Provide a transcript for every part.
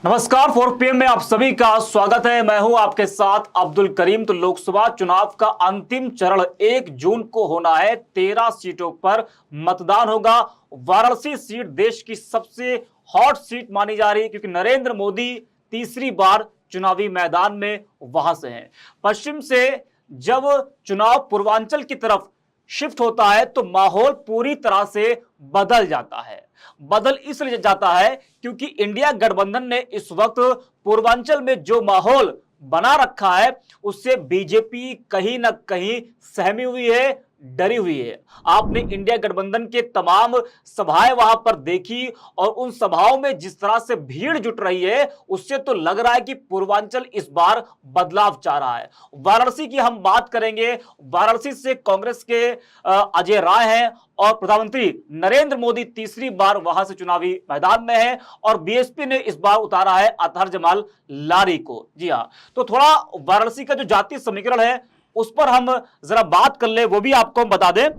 नमस्कार, 4 PM में आप सभी का स्वागत है। मैं हूं आपके साथ अब्दुल करीम। तो लोकसभा चुनाव का अंतिम चरण 1 जून को होना है। 13 सीटों पर मतदान होगा। वाराणसी सीट देश की सबसे हॉट सीट मानी जा रही है, क्योंकि नरेंद्र मोदी तीसरी बार चुनावी मैदान में वहां से हैं। पश्चिम से जब चुनाव पूर्वांचल की तरफ शिफ्ट होता है तो माहौल पूरी तरह से बदल जाता है। बदल इसलिए जाता है क्योंकि इंडिया गठबंधन ने इस वक्त पूर्वांचल में जो माहौल बना रखा है उससे बीजेपी कहीं ना कहीं सहमी हुई है, डरी हुई है। आपने इंडिया गठबंधन के तमाम सभाएं वहां पर देखी और उन सभाओं में जिस तरह से भीड़ जुट रही है उससे तो लग रहा है कि पूर्वांचल इस बार बदलाव चाह रहा है। वाराणसी की हम बात करेंगे। वाराणसी से कांग्रेस के अजय राय हैं और प्रधानमंत्री नरेंद्र मोदी तीसरी बार वहां से चुनावी मैदान में है और बीएसपी ने इस बार उतारा है अतहर जमाल लारी को। जी हां, तो थोड़ा वाराणसी का जो जातीय समीकरण है उस पर हम जरा बात कर ले, वो भी आपको हम बता दें।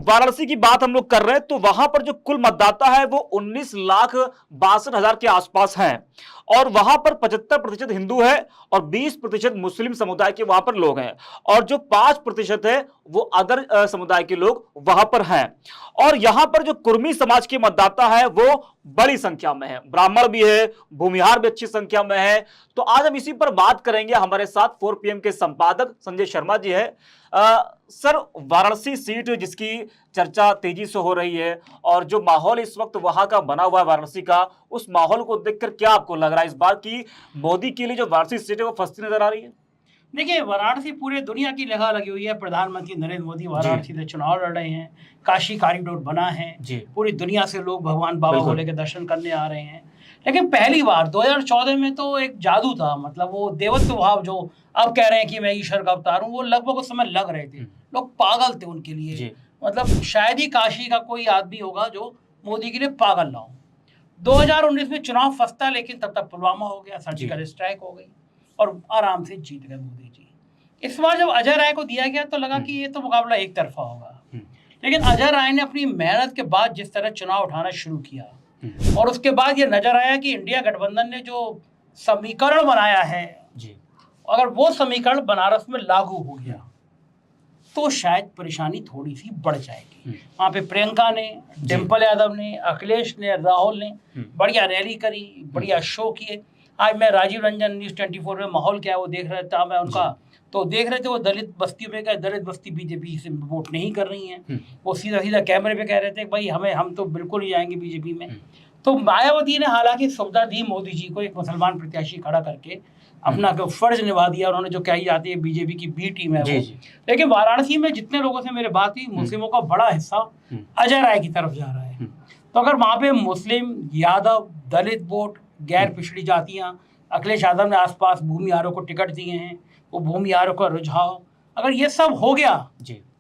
वाराणसी की बात हम लोग कर रहे हैं तो वहां पर जो कुल मतदाता है वो 19,62,000 के आसपास हैं और वहां पर 75% हिंदू है और 20% मुस्लिम समुदाय के वहां पर लोग हैं और जो 5% है वो अदर समुदाय के लोग वहां पर हैं। और यहां पर जो कुर्मी समाज के मतदाता है वो बड़ी संख्या में है, ब्राह्मण भी है, भूमिहार भी अच्छी संख्या में है। तो आज हम इसी पर बात करेंगे। हमारे साथ 4 PM के संपादक संजय शर्मा जी है। सर, वाराणसी सीट जिसकी चर्चा तेजी से हो रही है और जो माहौल इस वक्त वहां का बना हुआ है वाराणसी का, उस माहौल को देखकर क्या आपको लग रहा है इस बार की मोदी के लिए जो वाराणसी सीट है वो फंसती नजर आ रही है? देखिए, वाराणसी पूरे दुनिया की लगा लगी हुई है। प्रधानमंत्री नरेंद्र मोदी वाराणसी से चुनाव लड़ रहे हैं। काशी कॉरिडोर बना है। पूरी दुनिया से लोग भगवान बाबा भोले के दर्शन करने आ रहे हैं। लेकिन पहली बार 2014 में तो एक जादू था, मतलब वो देवत्व भाव जो अब कह रहे हैं कि मैं ईश्वर का अवतार हूँ, वो लगभग उस समय लग रहे थे। लोग पागल थे उनके लिए। मतलब शायद ही काशी का कोई आदमी होगा जो मोदी के लिए पागल ना हो। 2019 में चुनाव फंसता, लेकिन तब तक पुलवामा हो गया, सर्जिकल स्ट्राइक हो गई और आराम से जीत गए मोदी जी। इस बार जब अजय राय को दिया गया तो लगा कि ये तो मुकाबला एक तरफा होगा, लेकिन अजय राय ने अपनी मेहनत के बाद जिस तरह चुनाव उठाना शुरू किया और उसके बाद ये नजर आया कि इंडिया गठबंधन ने जो समीकरण बनाया है, अगर वो समीकरण बनारस में लागू हो गया तो शायद परेशानी थोड़ी सी बढ़ जाएगी। वहाँ पे प्रियंका ने, डिम्पल यादव ने, अखिलेश ने, राहुल ने बढ़िया रैली करी, बढ़िया शो किए। आज मैं राजीव रंजन न्यूज़ 24 में माहौल क्या है वो देख रहा था मैं उनका, तो देख रहे थे वो दलित बस्तियों में गए। दलित बस्ती बीजेपी से वोट नहीं कर रही हैं। वो सीधा सीधा कैमरे पे कह रहे थे भाई हम तो बिल्कुल नहीं जाएंगे बीजेपी में। तो मायावती ने हालांकि सुविधा दी मोदी जी को, एक मुसलमान प्रत्याशी खड़ा करके अपना फर्ज निभा दिया। उन्होंने जो कही जाती है बीजेपी की बी टीम है वो। लेकिन वाराणसी में जितने लोगों से मेरे बात हुई, मुस्लिमों का बड़ा हिस्सा अजय राय की तरफ जा रहा है। तो अगर वहाँ पे मुस्लिम, यादव, दलित वोट, गैर पिछड़ी जातियाँ, अखिलेश यादव ने आसपास भूमिहारों को टिकट दिए हैं, वो भूमिहारों का रुझाव, अगर ये सब हो गया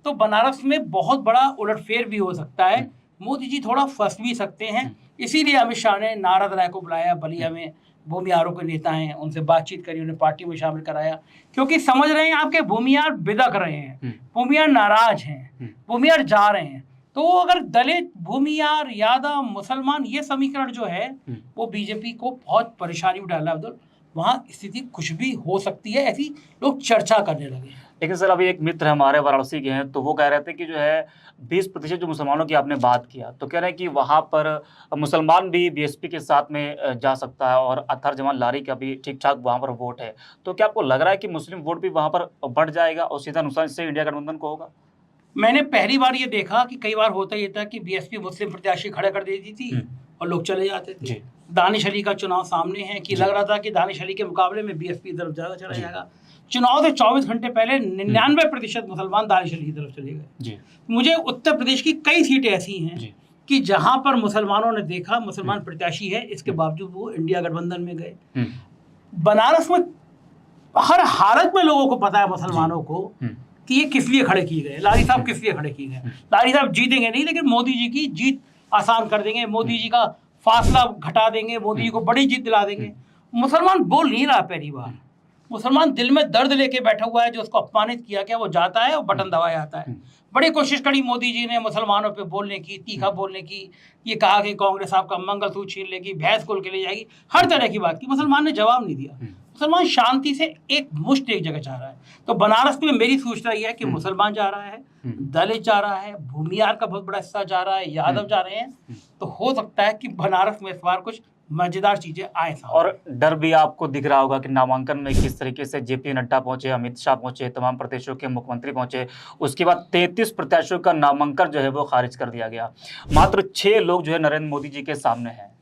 तो बनारस में बहुत बड़ा उलटफेर भी हो सकता है। मोदी जी थोड़ा फंस भी सकते हैं। इसीलिए अमित शाह ने नारद राय को बुलाया, बलिया में भूमिहारों के नेता हैं, उनसे बातचीत करी, उन्हें पार्टी में शामिल कराया, क्योंकि समझ रहे हैं आपके भूमिहार बिदक रहे हैं, भूमिहार नाराज हैं, भूमिहार जा रहे हैं। तो अगर दलित, भूमिहार, यादव, मुसलमान, ये समीकरण जो है वो बीजेपी को बहुत परेशानी में डाला अब्दुल। वहाँ स्थिति कुछ भी हो सकती है, ऐसी लोग चर्चा करने लगे। लेकिन सर, अभी एक मित्र हमारे वाराणसी के हैं तो वो कह रहे थे कि जो है 20% जो मुसलमानों की आपने बात किया, तो कह रहे हैं कि वहाँ पर मुसलमान भी बीएसपी के साथ में जा सकता है और अतहर जमाल लारी का भी ठीक ठाक वहाँ पर वोट है। तो क्या आपको लग रहा है कि मुस्लिम वोट भी वहाँ पर बढ़ जाएगा और सीधा नुकसान इससे इंडिया गठबंधन को होगा? मैंने पहली बार ये देखा कि कई बार होता ये था कि बीएसपी मुस्लिम प्रत्याशी खड़े कर देती थी और लोग चले जाते थे। दानिश अली का चुनाव सामने है कि लग रहा था कि दानिश अली के मुकाबले में बीएसपी तरफ ज़्यादा चला जाएगा। चुनाव से 24 घंटे पहले 99% मुसलमान दानिश अली की तरफ चले गए। मुझे उत्तर प्रदेश की कई सीटें ऐसी हैं कि जहां पर मुसलमानों ने देखा मुसलमान प्रत्याशी है, इसके बावजूद वो इंडिया गठबंधन में गए। बनारस में हर हालत में लोगों को पता है, मुसलमानों को, कि ये किस लिए खड़े किए गए, लारी साहब किस लिए खड़े किए गए। लारी साहब जीतेंगे नहीं, लेकिन मोदी जी की जीत आसान कर देंगे, मोदी जी का फासला घटा देंगे, मोदी जी को बड़ी जीत दिला देंगे। मुसलमान बोल नहीं रहा पहली बार। मुसलमान दिल में दर्द लेके बैठा हुआ है, जो उसको अपमानित किया गया वो जाता है और बटन दबाया जाता है। बड़ी कोशिश करी मोदी जी ने मुसलमानों पे बोलने की, तीखा बोलने की, ये कहा कि कांग्रेस आपका मंगलसूत्र छीन लेगी, भैंस खोल के ले जाएगी, हर तरह की बात की। मुसलमान ने जवाब नहीं दिया। मुसलमान शांति से एक मुश्त एक जगह जा रहा है। तो बनारस में मेरी सूचना यह है कि मुसलमान जा रहा है, दलित जा रहा है, भूमियार का बहुत बड़ा हिस्सा जा रहा है, यादव जा रहे हैं। तो हो सकता है कि बनारस में इस बार कुछ मजेदार चीजें आए सामने। और डर भी आपको दिख रहा होगा कि नामांकन में किस तरीके से जेपी नड्डा पहुंचे, अमित शाह पहुंचे, तमाम प्रदेशों के मुख्यमंत्री पहुंचे। उसके बाद 33 प्रत्याशियों का नामांकन जो है वो खारिज कर दिया गया। मात्र 6 लोग जो है नरेंद्र मोदी जी के सामने हैं।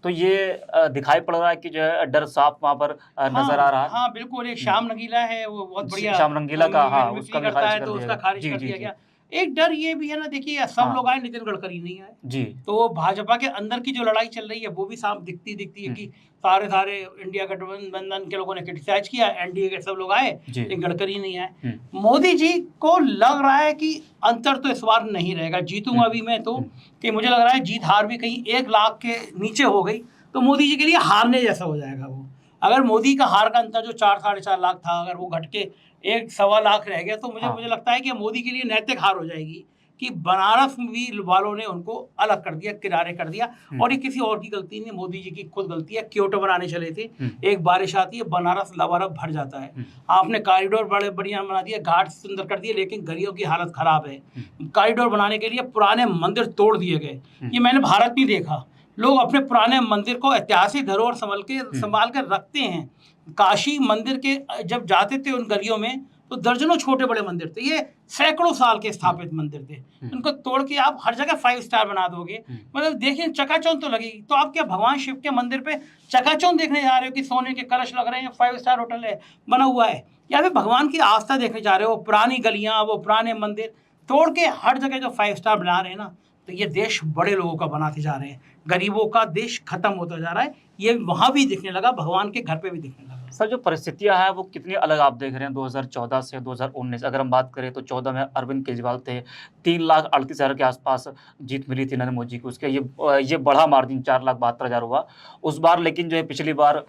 तो ये दिखाई पड़ रहा है कि जो है डर साफ वहां पर नजर आ रहा है। हाँ बिल्कुल। एक श्याम रंगीला है, वो बहुत बढ़िया श्याम रंगीला का, हाँ, उसका भी खारिज कर दिया खारिज कर दिया गया। एक डर ये भी है ना, देखिए सब लोग आए, नितिन गडकरी नहीं आए जी। तो भाजपा के अंदर की जो लड़ाई चल रही है वो भी साफ दिखती है कि सारे इंडिया गठबंधन के लोगों ने क्रिटिसाइज किया, एनडीए के सब लोग आए लेकिन गडकरी नहीं आए। मोदी जी को लग रहा है कि अंतर तो इस बार नहीं रहेगा, जीतूंगा भी मैं तो, कि मुझे लग रहा है जीत हार भी कहीं 1 लाख के नीचे हो गई तो मोदी जी के लिए हारने जैसा हो जाएगा वो। अगर मोदी का हार का अंतर जो 4-4.5 लाख था, अगर वो घट के 1-1.25 लाख रह गया तो मुझे लगता है कि मोदी के लिए नैतिक हार हो जाएगी कि बनारस भी वालों ने उनको अलग कर दिया, किनारे कर दिया। और ये किसी और की गलती नहीं, मोदी जी की खुद गलती है। क्योटो बनाने चले थे, एक बारिश आती है, बनारस लबालब भर जाता है। आपने कॉरिडोर बड़े बढ़िया बना दिया, घाट सुंदर कर दिए, लेकिन गलियों की हालत खराब है। कॉरिडोर बनाने के लिए पुराने मंदिर तोड़ दिए गए। ये मैंने भारत में देखा, लोग अपने पुराने मंदिर को ऐतिहासिक धरोहर संभाल कर रखते हैं। काशी मंदिर के जब जाते थे उन गलियों में तो दर्जनों छोटे बड़े मंदिर थे, ये सैकड़ों साल के स्थापित मंदिर थे। उनको तोड़ के आप हर जगह 5 स्टार बना दोगे, मतलब देखिए चकाचौंध तो लगेगी। तो आप क्या भगवान शिव के मंदिर पे चकाचौंध देखने जा रहे हो कि सोने के कलश लग रहे हैं, 5 स्टार होटल है बना हुआ है, या फिर भगवान की आस्था देखने जा रहे हो? पुरानी गलियां, वो पुराने मंदिर तोड़ के हर जगह जो 5 स्टार बना रहे हैं ना, तो ये देश बड़े लोगों का बनाते जा रहे हैं, गरीबों का देश खत्म होता जा रहा है। ये वहां भी दिखने लगा, भगवान के घर पे भी दिखने लगा। सर, जो परिस्थितियां हैं वो कितनी अलग आप देख रहे हैं 2014 से 2019। अगर हम बात करें तो 14 में अरविंद केजरीवाल थे, 3,38,000 के आसपास जीत मिली थी नरेंद्र मोदी को। उसके ये बढ़ा मार्जिन 4,72,000 हुआ उस बार। लेकिन जो है पिछली बार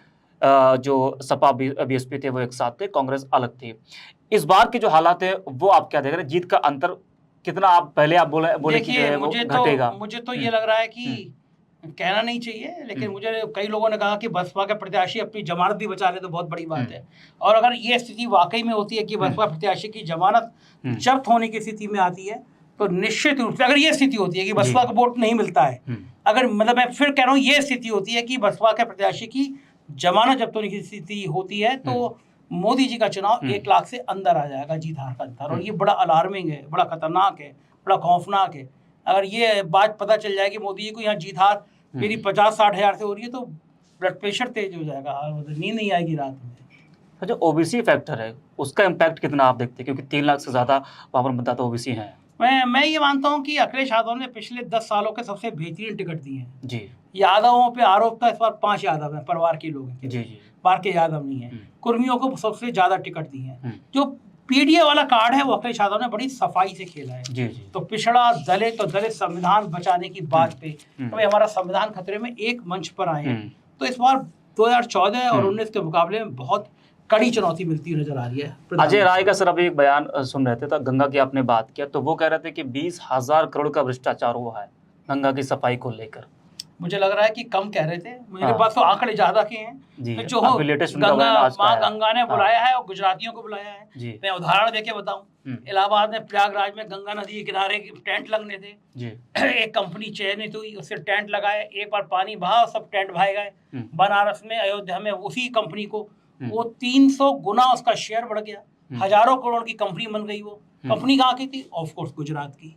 जो सपा बीएसपी थे वो एक साथ थे, कांग्रेस अलग थी। इस बार के जो हालात है वो आप क्या देख रहे हैं? जीत का अंतर कितना आप बोले कि जो है वो घटेगा? मुझे तो ये लग रहा है कि कहना नहीं चाहिए, लेकिन मुझे कई लोगों ने कहा कि बसपा के प्रत्याशी अपनी जमानत भी बचा ले तो बहुत बड़ी बात है। और अगर ये स्थिति वाकई में होती है कि बसपा प्रत्याशी की जमानत जब्त होने की स्थिति में आती है तो निश्चित रूप से, अगर ये स्थिति होती है कि बसपा का वोट नहीं मिलता है, अगर मतलब मैं फिर कह रहा हूँ ये स्थिति होती है कि बसपा के प्रत्याशी की जमानत जब्त होने की स्थिति होती है तो मोदी जी का चुनाव 1 लाख से अंदर आ जाएगा, जीत हार का अंतर। और ये बड़ा अलार्मिंग है, बड़ा खतरनाक है, बड़ा खौफनाक है। अगर ये बात पता चल जाएगी मोदी जी को यहाँ जीत हार मेरी 50-60 हज़ार से हो रही है तो ब्लड प्रेशर तेज हो जाएगा, नींद नहीं आएगी रात में। जो ओबीसी फैक्टर है उसका इम्पैक्ट कितना आप देखते हैं, क्योंकि 3 लाख से ज्यादा वहाँ पर मतदाता ओबीसी हैं? मैं ये मानता हूँ कि अखिलेश यादव ने पिछले 10 सालों के सबसे बेहतरीन टिकट दिए हैं जी। यादवों पे आरोप था, इस बार 5 यादव हैं, परिवार के लोग हैं, जी जी, बाहर के यादव नहीं है। कुर्मियों को सबसे ज्यादा टिकट दिए हैं। जो पीडीए वाला कार्ड है वो अखिलेश यादव ने बड़ी सफाई से खेला है। जी जी। तो पिछड़ा दलित तो दलित संविधान बचाने की बात पे तो हमारा संविधान खतरे में एक मंच पर आए हैं। तो इस बार 2014 और 19 के मुकाबले में बहुत कड़ी चुनौती मिलती नजर आ रही है। अजय राय का सर अभी एक बयान सुन रहे थे, तो गंगा की आपने बात किया तो वो कह रहे थे कि 20,000 करोड़ का भ्रष्टाचार हुआ है गंगा की सफाई को लेकर। मुझे लग रहा है कि कम कह रहे थे, मेरे पास तो आंकड़े ज्यादा के हैं। तो जो गंगा ने बुलाया है और गुजरातियों को बुलाया है। मैं उदाहरण देके बताऊं, इलाहाबाद में प्रयागराज में गंगा नदी के किनारे टेंट लगने थे। एक कंपनी चयनित हुई, उससे टेंट लगाए, एक बार पानी बहा सब टेंट भाग गए। बनारस में, अयोध्या में उसी कंपनी को वो 300 गुना उसका शेयर बढ़ गया, हजारों करोड़ की कंपनी बन गई। वो कंपनी कहाँ की थी? ऑफ कोर्स गुजरात की।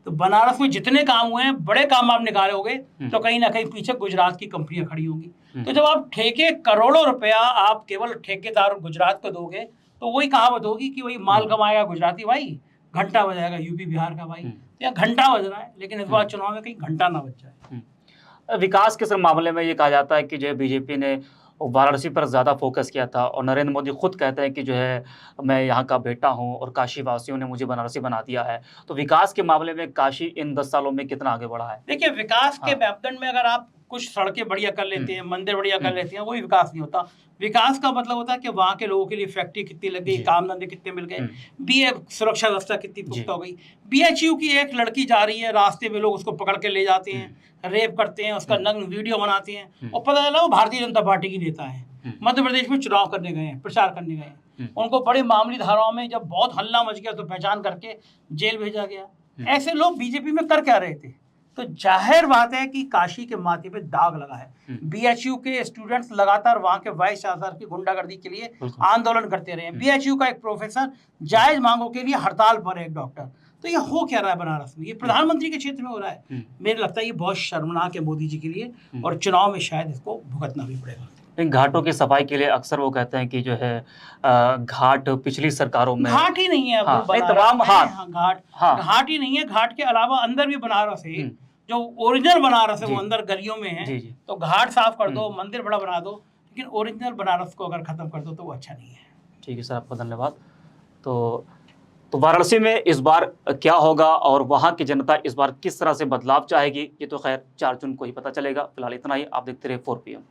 तो बनारस में जितने काम हुए हैं, बड़े काम आप निकालोगे तो कहीं ना कहीं पीछे गुजरात की कंपनियां खड़ी होंगी। तो जब आप ठेके करोड़ों रुपया आप केवल ठेकेदार गुजरात को दोगे तो वही कहावत होगी कि वही माल कमाएगा गुजराती भाई, घंटा बजाएगा यूपी बिहार का भाई। या घंटा बज रहा है, लेकिन इस बार चुनाव में कहीं घंटा ना बज जाए। विकास के सर मामले में ये कहा जाता है कि जो है बीजेपी ने वाराणसी पर ज़्यादा फोकस किया था और नरेंद्र मोदी खुद कहते हैं कि जो है मैं यहाँ का बेटा हूँ और काशी वासियों ने मुझे बनारसी बना दिया है। तो विकास के मामले में काशी इन 10 सालों में कितना आगे बढ़ा है? देखिए, विकास के मापदंड में अगर आप कुछ सड़कें बढ़िया कर लेते हैं, मंदिर बढ़िया कर लेते हैं, वही विकास नहीं होता। विकास का मतलब होता है कि वहाँ के लोगों के लिए फैक्ट्री कितनी लग गई, काम धंधे कितने मिल गए, बीए सुरक्षा व्यवस्था कितनी पुख्ता हो गई। बीएचयू की एक लड़की जा रही है, रास्ते में लोग उसको पकड़ के ले जाते हैं, रेप करते हैं, उसका नग्न वीडियो बनाते हैं, और पता चला वो भारतीय जनता पार्टी की नेता है। मध्य प्रदेश में चुनाव करने गए हैं, प्रचार करने गए हैं, उनको बड़ी मामूली धाराओं में जब बहुत हल्ला मच गया तो पहचान करके जेल भेजा गया। ऐसे लोग बीजेपी में कर क्या रहे थे? तो जाहिर बात है कि काशी के माथे पे दाग लगा है। बीएचयू के स्टूडेंट्स लगातार वहां के वाइस चांसलर की गुंडागर्दी के लिए आंदोलन करते रहे। बीएचयू का एक प्रोफेसर जायज मांगों के लिए हड़ताल पर है, एक डॉक्टर। तो ये हो क्या रहा है बनारस में? ये प्रधानमंत्री के क्षेत्र में हो रहा है। मेरे लगता है ये बहुत शर्मनाक है मोदी जी के लिए, और चुनाव में शायद इसको भुगतना भी पड़ेगा। इन घाटों की सफाई के लिए अक्सर वो कहते हैं कि जो है घाट पिछली सरकारों में घाट ही नहीं है, हाँ, तमाम घाट घाट ही नहीं है। घाट के अलावा अंदर भी बनारस है, जो ओरिजिनल बनारस है वो अंदर गलियों में है। तो घाट साफ कर दो, मंदिर बड़ा बना दो, लेकिन ओरिजिनल बनारस को अगर खत्म कर दो तो वो अच्छा नहीं है। ठीक है सर, आपका धन्यवाद। तो वाराणसी में इस बार क्या होगा और वहां की जनता इस बार किस तरह से बदलाव चाहेगी, ये तो खैर 4 जून को ही पता चलेगा। फिलहाल इतना ही। आप देखते रहे 4 PM।